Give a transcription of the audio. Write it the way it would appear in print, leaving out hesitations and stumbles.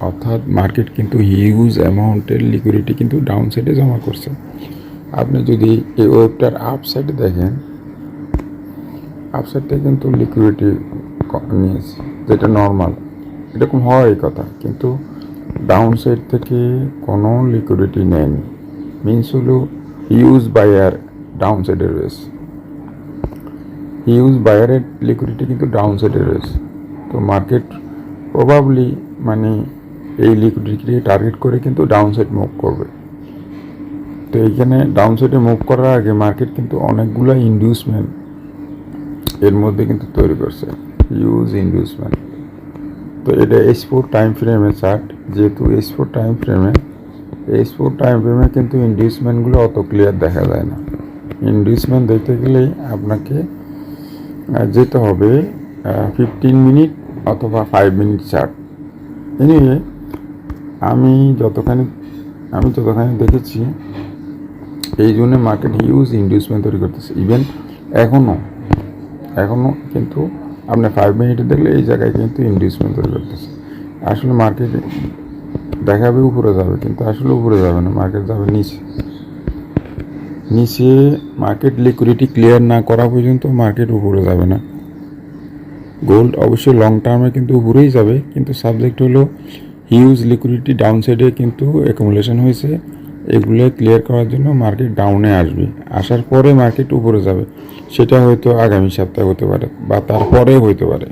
অর্থাৎ মার্কেট কিন্তু হিউজ অ্যামাউন্টের লিকুইডিটি কিন্তু ডাউন সাইডে জমা করছে। আপনি যদি এই ওয়েবটার আপ সাইডে দেখেন, আপ সাইডে কিন্তু লিকুইডিটি নিয়েছে, যেটা নর্মাল, এরকম হয় কথা, কিন্তু ডাউন সাইড থেকে কোনো লিকুইডিটি নেয়নি। মিনস হলো হিউজ বায়ার ডাউন সাইডে রয়েছে, হিউজ বায়ারের লিকুইডিটি কিন্তু ডাউন সাইডে রয়েছে। তো মার্কেট প্রবাবলি মানে এই লিকুইডিটিকে টার্গেট করে কিন্তু ডাউন সাইড মুভ করবে। তো এইখানে ডাউন সাইডে মুভ করার আগে মার্কেট কিন্তু অনেকগুলো ইনডিউসমেন্ট এর মধ্যে কিন্তু তৈরি করছে, হিউজ ইনডিউসমেন্ট। তো এটা S4 টাইম ফ্রেমের চার্ট, যেহেতু S4 টাইম ফ্রেমে কিন্তু ইনডিউসমেন্টগুলো অত ক্লিয়ার দেখা যায় না। ইনডিউসমেন্ট দেখতে গেলেই আপনাকে যেতে হবে 15 মিনিট অথবা 5 মিনিট চার্ট। এনিওয়ে আমি যতখানি দেখেছি, এই জন্য মার্কেট হিউজ ইনডিউসমেন্ট তৈরি করতেছে। ইভেন এখনও কিন্তু আপনি 5 মিনিটে দেখলে এই জায়গায় কিন্তু ইনডিউসমেন্ট তৈরি করতেছে। আসলে মার্কেট দেখাবে উপরে যাবে, কিন্তু আসলে উপরে যাবে না, মার্কেট যাবে নিচে। মার্কেট লিকুইডিটি ক্লিয়ার না করা পর্যন্ত মার্কেট উপরে যাবে না। গোল্ড অবশ্যই লং টার্মে কিন্তু উপরেই যাবে, কিন্তু সাবজেক্ট হলো হিউজ লিকুইডিটি ডাউন সাইডে কিন্তু অ্যাকুমুলেশন হয়েছে। এগুলো ক্লিয়ার করার জন্য মার্কেট ডাউনে আসবে, আসার পরে মার্কেট উপরে যাবে। সেটা হয়তো আগামী সপ্তাহে হতে পারে বা তারপরে হতে পারে।